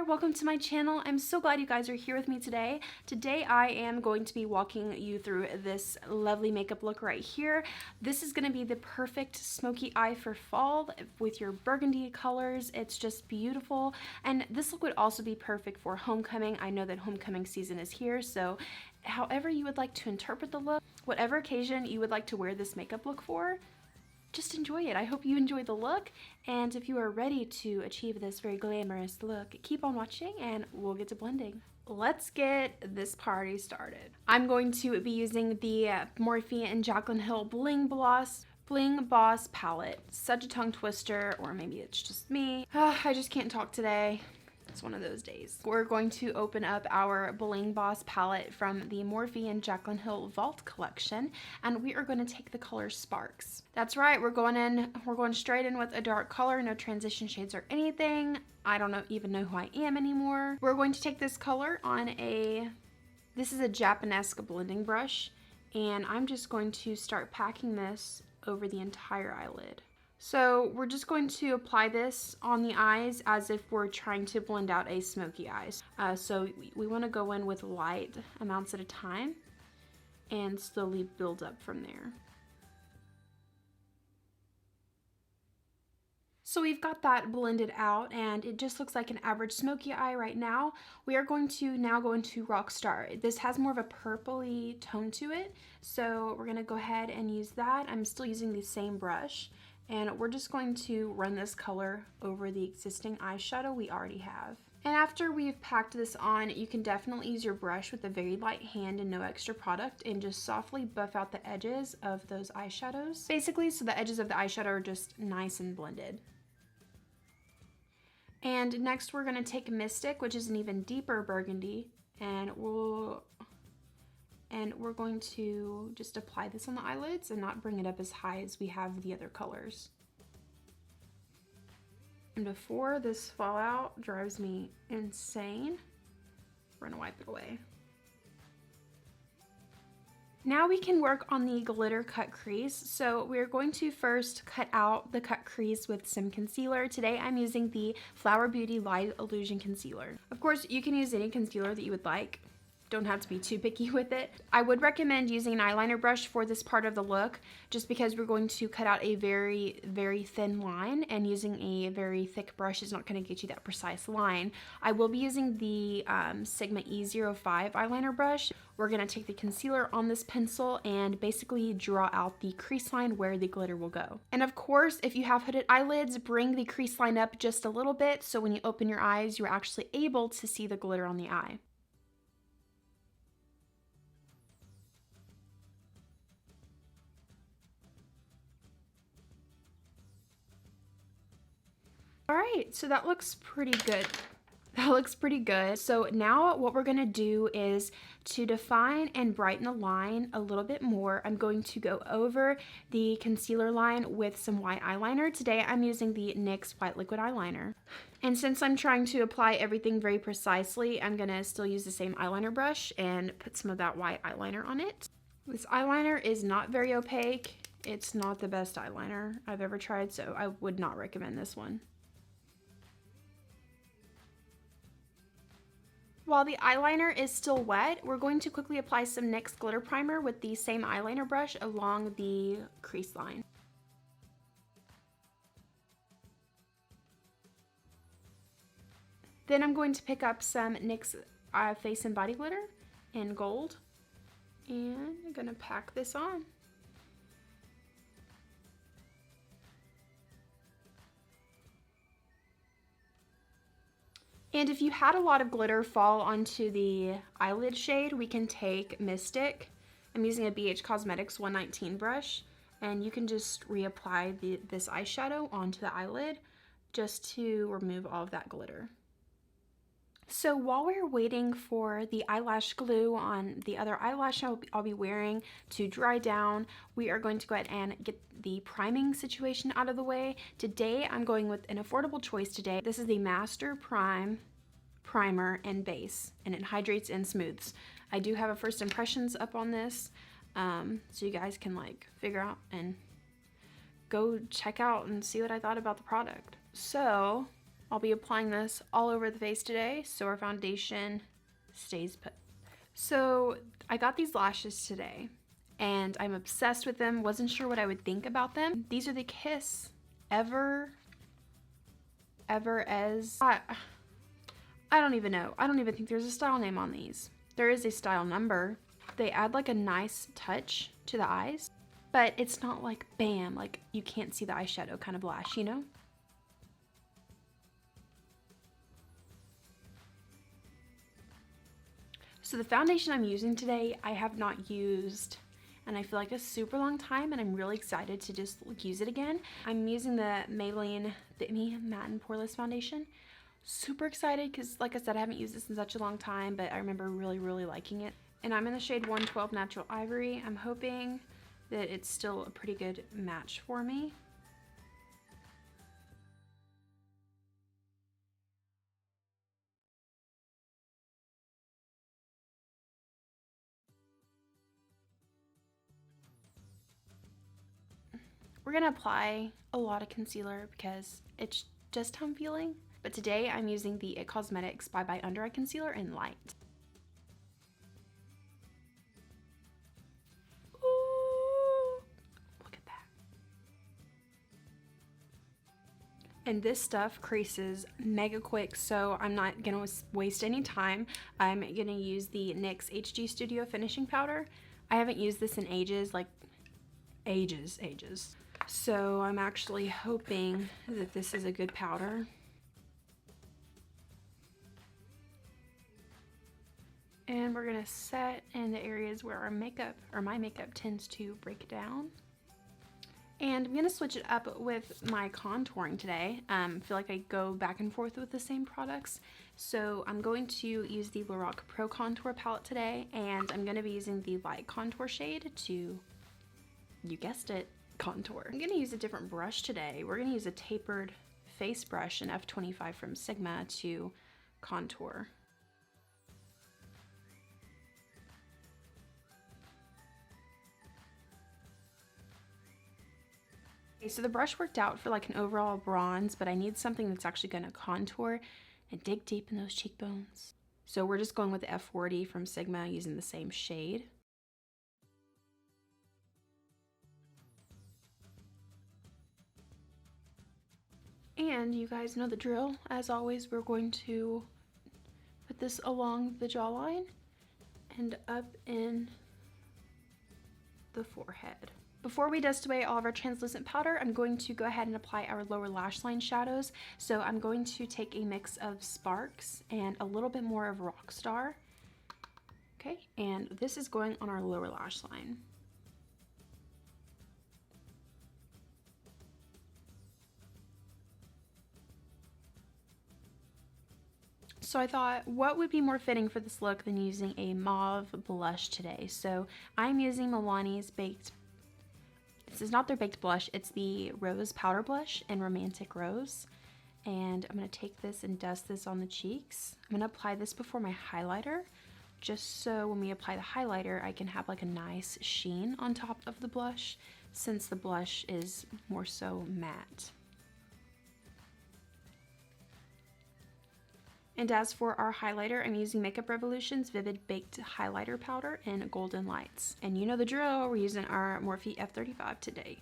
there, welcome to my channel. I'm so glad you guys are here with me today. Today I am going to be walking you through this lovely makeup look right here. This is going to be the perfect smoky eye for fall with your burgundy colors. It's just beautiful, and this look would also be perfect for homecoming. I know that homecoming season is here, so however you would like to interpret the look, whatever occasion you would like to wear this makeup look for, just enjoy it. I hope you enjoy the look, and if you are ready to achieve this very glamorous look, keep on watching and we'll get to blending. Let's get this party started. I'm going to be using the Morphe and Jaclyn Hill Bling Boss palette. Such a tongue twister, or maybe it's just me. I just can't talk today. It's one of those days. We're going to open up our Bling Boss palette from the Morphe and Jaclyn Hill Vault collection, and we are going to take the color Sparks. That's right, we're going straight in with a dark color, no transition shades or anything. I don't even know who I am anymore. We're going to take this color on this is a Japanesque blending brush, and I'm just going to start packing this over the entire eyelid. So we're just going to apply this on the eyes as if we're trying to blend out a smoky eyes. So we want to go in with light amounts at a time and slowly build up from there. So we've got that blended out, and it just looks like an average smoky eye right now. We are going to now go into Rockstar. This has more of a purpley tone to it, so we're going to go ahead and use that. I'm still using the same brush. And we're just going to run this color over the existing eyeshadow we already have. And after we've packed this on, you can definitely use your brush with a very light hand and no extra product and just softly buff out the edges of those eyeshadows. Basically, so the edges of the eyeshadow are just nice and blended. And next we're going to take Mystic, which is an even deeper burgundy, and we're going to just apply this on the eyelids and not bring it up as high as we have the other colors. And before this fallout drives me insane, we're gonna wipe it away. Now we can work on the glitter cut crease. So we're going to first cut out the cut crease with some concealer. Today I'm using the Flower Beauty Light Illusion Concealer. Of course, you can use any concealer that you would like. Don't have to be too picky with it. I would recommend using an eyeliner brush for this part of the look, just because we're going to cut out a very, very thin line, and using a very thick brush is not going to get you that precise line. I will be using the Sigma E05 eyeliner brush. We're going to take the concealer on this pencil and basically draw out the crease line where the glitter will go. And of course, if you have hooded eyelids, bring the crease line up just a little bit so when you open your eyes, you're actually able to see the glitter on the eye. All right, so that looks pretty good. That looks pretty good. So now what we're gonna do is to define and brighten the line a little bit more. I'm going to go over the concealer line with some white eyeliner. Today I'm using the NYX White Liquid Eyeliner. And since I'm trying to apply everything very precisely, I'm gonna still use the same eyeliner brush and put some of that white eyeliner on it. This eyeliner is not very opaque. It's not the best eyeliner I've ever tried, so I would not recommend this one. While the eyeliner is still wet, we're going to quickly apply some NYX glitter primer with the same eyeliner brush along the crease line. Then I'm going to pick up some NYX Face and Body Glitter in gold, and I'm going to pack this on. And if you had a lot of glitter fall onto the eyelid shade, we can take Mystic. I'm using a BH Cosmetics 119 brush, and you can just reapply this eyeshadow onto the eyelid just to remove all of that glitter. So while we're waiting for the eyelash glue on the other eyelash I'll be wearing to dry down, we are going to go ahead and get the priming situation out of the way. Today I'm going with an affordable choice today. This is the Master Primer and Base, and it hydrates and smooths. I do have a first impressions up on this, so you guys can like figure out and go check out and see what I thought about the product. So I'll be applying this all over the face today so our foundation stays put. So I got these lashes today and I'm obsessed with them. Wasn't sure what I would think about them. These are the Kiss Ever As. I don't even know. I don't even think there's a style name on these. There is a style number. They add like a nice touch to the eyes, but it's not like bam, like you can't see the eyeshadow kind of lash, you know? So the foundation I'm using today, I have not used and I feel like a super long time, and I'm really excited to just use it again. I'm using the Maybelline Fit Me Matte and Poreless Foundation. Super excited because, like I said, I haven't used this in such a long time, but I remember really liking it. And I'm in the shade 112 Natural Ivory. I'm hoping that it's still a pretty good match for me. We're gonna apply a lot of concealer because it's just how I'm feeling. But today I'm using the It Cosmetics Bye Under Eye Concealer in Light. Ooh, look at that. And this stuff creases mega quick, so I'm not gonna waste any time. I'm gonna use the NYX HD Studio Finishing Powder. I haven't used this in ages, like ages. So I'm actually hoping that this is a good powder. And we're gonna set in the areas where our makeup, or my makeup, tends to break down. And I'm gonna switch it up with my contouring today. I feel like I go back and forth with the same products. So I'm going to use the LORAC Pro Contour palette today, and I'm gonna be using the light contour shade to, you guessed it, contour. I'm gonna use a different brush today. We're gonna use a tapered face brush in F25 from Sigma to contour. Okay, so the brush worked out for like an overall bronze, but I need something that's actually gonna contour and dig deep in those cheekbones. So we're just going with the F40 from Sigma using the same shade. And you guys know the drill. As always, we're going to put this along the jawline and up in the forehead. Before we dust away all of our translucent powder, I'm going to go ahead and apply our lower lash line shadows. So I'm going to take a mix of Sparks and a little bit more of Rockstar. Okay, and this is going on our lower lash line. So I thought, what would be more fitting for this look than using a mauve blush today? So I'm using Milani's Baked, this is not their baked blush, it's the Rose Powder Blush in Romantic Rose. And I'm gonna take this and dust this on the cheeks. I'm gonna apply this before my highlighter, just so when we apply the highlighter, I can have like a nice sheen on top of the blush, since the blush is more so matte. And as for our highlighter, I'm using Makeup Revolution's Vivid Baked Highlighter Powder in Golden Lights. And you know the drill, we're using our Morphe F35 today.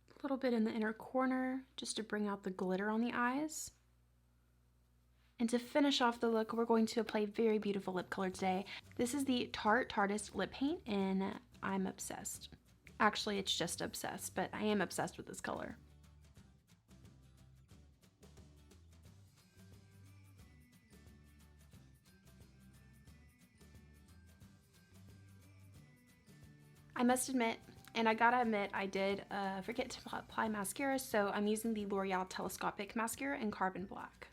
A little bit in the inner corner, just to bring out the glitter on the eyes. And to finish off the look, we're going to apply very beautiful lip color today. This is the Tarte Tartist Lip Paint in I'm Obsessed. Actually, it's just Obsessed, but I am obsessed with this color. I must admit, and I gotta admit, I did forget to apply mascara, so I'm using the L'Oreal Telescopic Mascara in Carbon Black.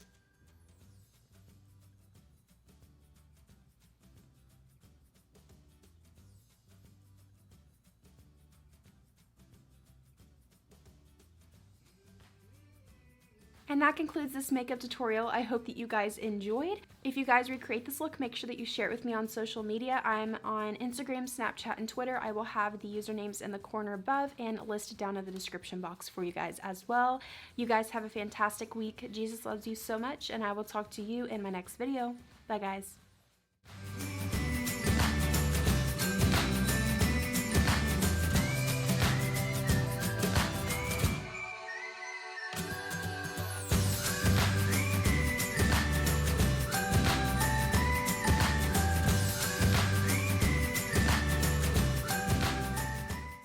And that concludes this makeup tutorial. I hope that you guys enjoyed. If you guys recreate this look, make sure that you share it with me on social media. I'm on Instagram, Snapchat, and Twitter. I will have the usernames in the corner above and listed down in the description box for you guys as well. You guys have a fantastic week. Jesus loves you so much, and I will talk to you in my next video. Bye, guys.